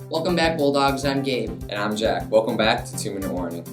Welcome back, Bulldogs. I'm Gabe. And I'm Jack. Welcome back to 2 Minute Warning.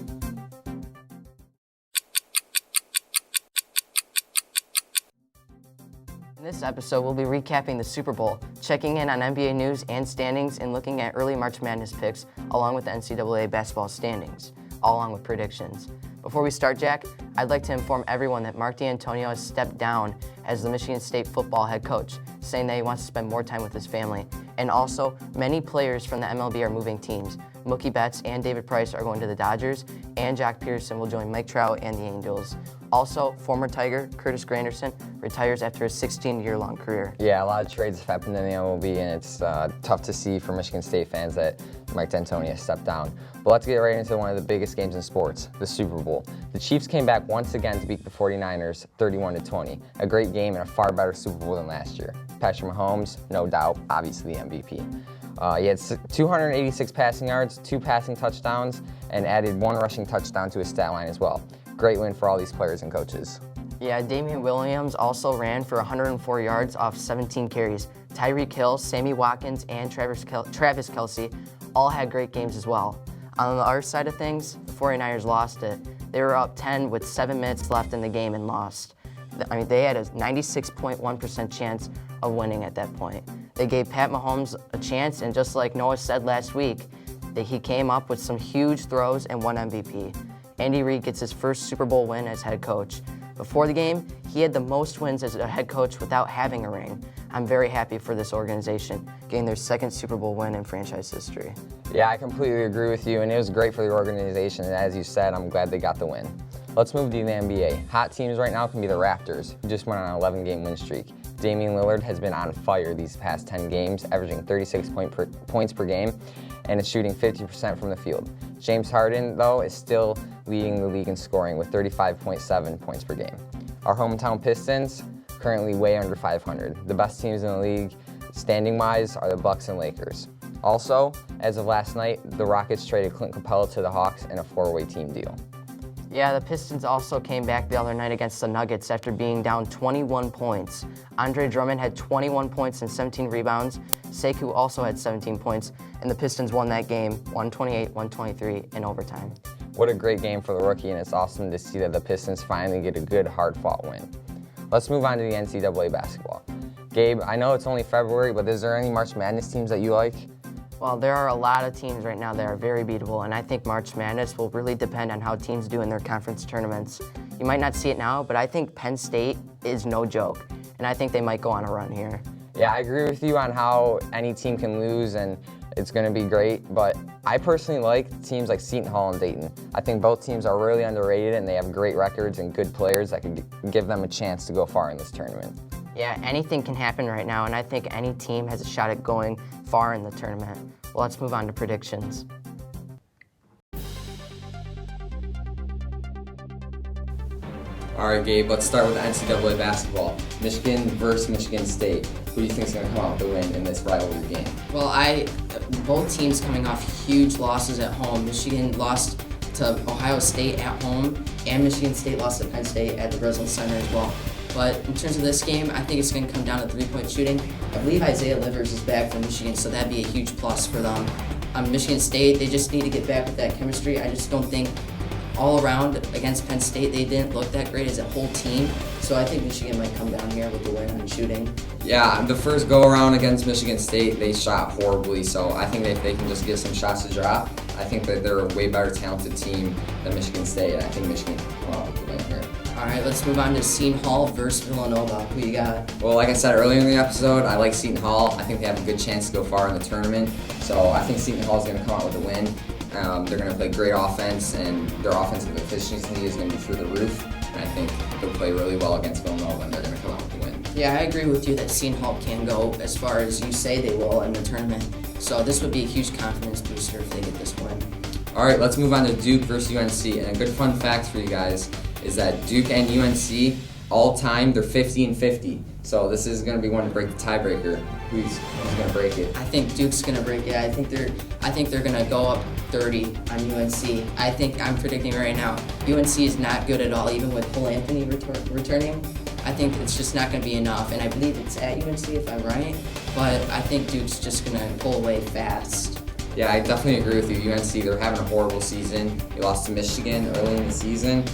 In this episode, we'll be recapping the Super Bowl, checking in on NBA news and standings, and looking at early March Madness picks, along with the NCAA basketball standings, all along with predictions. Before we start, Jack, I'd like to inform everyone that Mark D'Antonio has stepped down as the Michigan State football head coach, saying that he wants to spend more time with his family. And also, many players from the MLB are moving teams. Mookie Betts and David Price are going to the Dodgers, and Jack Pearson will join Mike Trout and the Angels. Also, former Tiger Curtis Granderson retires after a 16-year-long career. Yeah, a lot of trades have happened in the MLB, and it's tough to see for Michigan State fans that Mike D'Antonio stepped down. But let's get right into one of the biggest games in sports, the Super Bowl. The Chiefs came back once again to beat the 49ers 31-20. A great game and a far better Super Bowl than last year. Patrick Mahomes, no doubt, obviously the MVP. He had 286 passing yards, 2 passing touchdowns, and added 1 rushing touchdown to his stat line as well. Great win for all these players and coaches. Yeah, Damian Williams also ran for 104 yards off 17 carries. Tyreek Hill, Sammy Watkins, and Travis Kelce all had great games as well. On the other side of things, the 49ers lost it. They were up 10 with 7 minutes left in the game and lost. They had a 96.1% chance of winning at that point. They gave Pat Mahomes a chance, and just like Noah said last week, that he came up with some huge throws and won MVP. Andy Reid gets his first Super Bowl win as head coach. Before the game, he had the most wins as a head coach without having a ring. I'm very happy for this organization, getting their second Super Bowl win in franchise history. Yeah, I completely agree with you, and it was great for the organization, and as you said, I'm glad they got the win. Let's move to the NBA. Hot teams right now can be the Raptors, who just went on an 11-game win streak. Damian Lillard has been on fire these past 10 games, averaging 36 points per game, and is shooting 50% from the field. James Harden, though, is still leading the league in scoring with 35.7 points per game. Our hometown Pistons, currently way under 500. The best teams in the league, standing-wise, are the Bucks and Lakers. Also, as of last night, the Rockets traded Clint Capella to the Hawks in a 4-way team deal. Yeah, the Pistons also came back the other night against the Nuggets after being down 21 points. Andre Drummond had 21 points and 17 rebounds. Sekou also had 17 points, and the Pistons won that game 128-123 in overtime. What a great game for the rookie, and it's awesome to see that the Pistons finally get a good, hard-fought win. Let's move on to the NCAA basketball. Gabe, I know it's only February, but is there any March Madness teams that you like? Well, there are a lot of teams right now that are very beatable, and I think March Madness will really depend on how teams do in their conference tournaments. You might not see it now, but I think Penn State is no joke, and I think they might go on a run here. Yeah, I agree with you on how any team can lose, and it's going to be great, but I personally like teams like Seton Hall and Dayton. I think both teams are really underrated, and they have great records and good players that could give them a chance to go far in this tournament. Yeah, anything can happen right now, and I think any team has a shot at going far in the tournament. Well, let's move on to predictions. All right, Gabe, let's start with NCAA basketball. Michigan versus Michigan State. Who do you think is going to come out with the win in this rivalry game? Well, both teams coming off huge losses at home. Michigan lost to Ohio State at home, and Michigan State lost to Penn State at the Breslin Center as well. But in terms of this game, I think it's going to come down to three-point shooting. I believe Isaiah Livers is back for Michigan, so that'd be a huge plus for them. Michigan State, they just need to get back with that chemistry. I just don't think all around against Penn State, they didn't look that great as a whole team. So I think Michigan might come down here with the win on shooting. Yeah, the first go-around against Michigan State, they shot horribly. So I think if they can just get some shots to drop, I think that they're a way better talented team than Michigan State. And I think Michigan can come out with the win here. All right, let's move on to Seton Hall versus Villanova. Who you got? Well, like I said earlier in the episode, I like Seton Hall. I think they have a good chance to go far in the tournament. So I think Seton Hall is going to come out with a win. They're going to play great offense, and their offensive efficiency is going to be through the roof. And I think they'll play really well against Villanova, and they're going to come out with a win. Yeah, I agree with you that Seton Hall can go as far as you say they will in the tournament. So this would be a huge confidence booster if they get this win. All right, let's move on to Duke versus UNC. And a good fun fact for you guys is that Duke and UNC, all time, they're 50-50. So this is going to be one to break the tiebreaker. Who's going to break it? I think Duke's going to break it. I think they're going to go up 30 on UNC. I'm predicting right now, UNC is not good at all, even with Cole Anthony returning. I think it's just not going to be enough, and I believe it's at UNC if I'm right. But I think Duke's just going to pull away fast. Yeah, I definitely agree with you. UNC, they're having a horrible season. They lost to Michigan early in the season,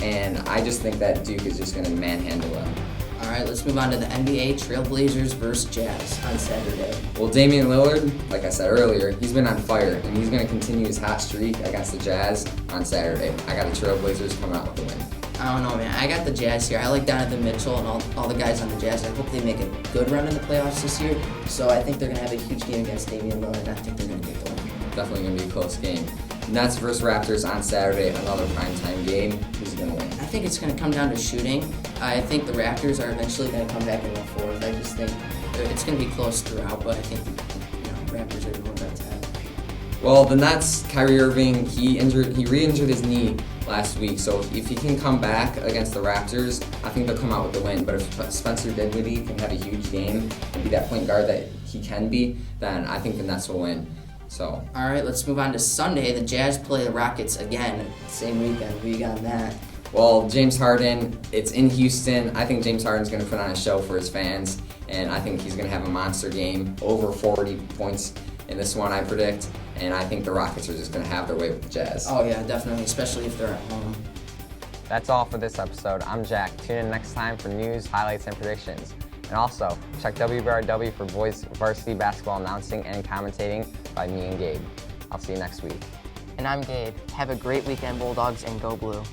and I just think that Duke is just going to manhandle them. All right, let's move on to the NBA. Trailblazers versus Jazz on Saturday. Well, Damian Lillard, like I said earlier, he's been on fire, and he's going to continue his hot streak against the Jazz on Saturday. I got the Trailblazers coming out with the win. I don't know, man. I got the Jazz here. I like Donovan Mitchell and all the guys on the Jazz. I hope they make a good run in the playoffs this year. So I think they're going to have a huge game against Damian Lillard. I think they're going to get the win. Definitely going to be a close game. Nets versus Raptors on Saturday, another primetime game. Who's going to win? I think it's going to come down to shooting. I think the Raptors are eventually going to come back in the fourth. I just think it's going to be close throughout, but I think Raptors are going to win by 10. Well, the Nets, Kyrie Irving, he re-injured his knee last week, so if he can come back against the Raptors, I think they'll come out with the win. But if Spencer Dinwiddie can have a huge game and be that point guard that he can be, then I think the Nets will win. So. All right, let's move on to Sunday. The Jazz play the Rockets again, same weekend. We got that. Well, James Harden, it's in Houston. I think James Harden's going to put on a show for his fans, and I think he's going to have a monster game, over 40 points in this one, I predict. And I think the Rockets are just going to have their way with the Jazz. Oh, yeah, definitely, especially if they're at home. That's all for this episode. I'm Jack. Tune in next time for news, highlights, and predictions. And also, check WBRW for boys varsity basketball announcing and commentating by me and Gabe. I'll see you next week. And I'm Gabe. Have a great weekend, Bulldogs, and go blue.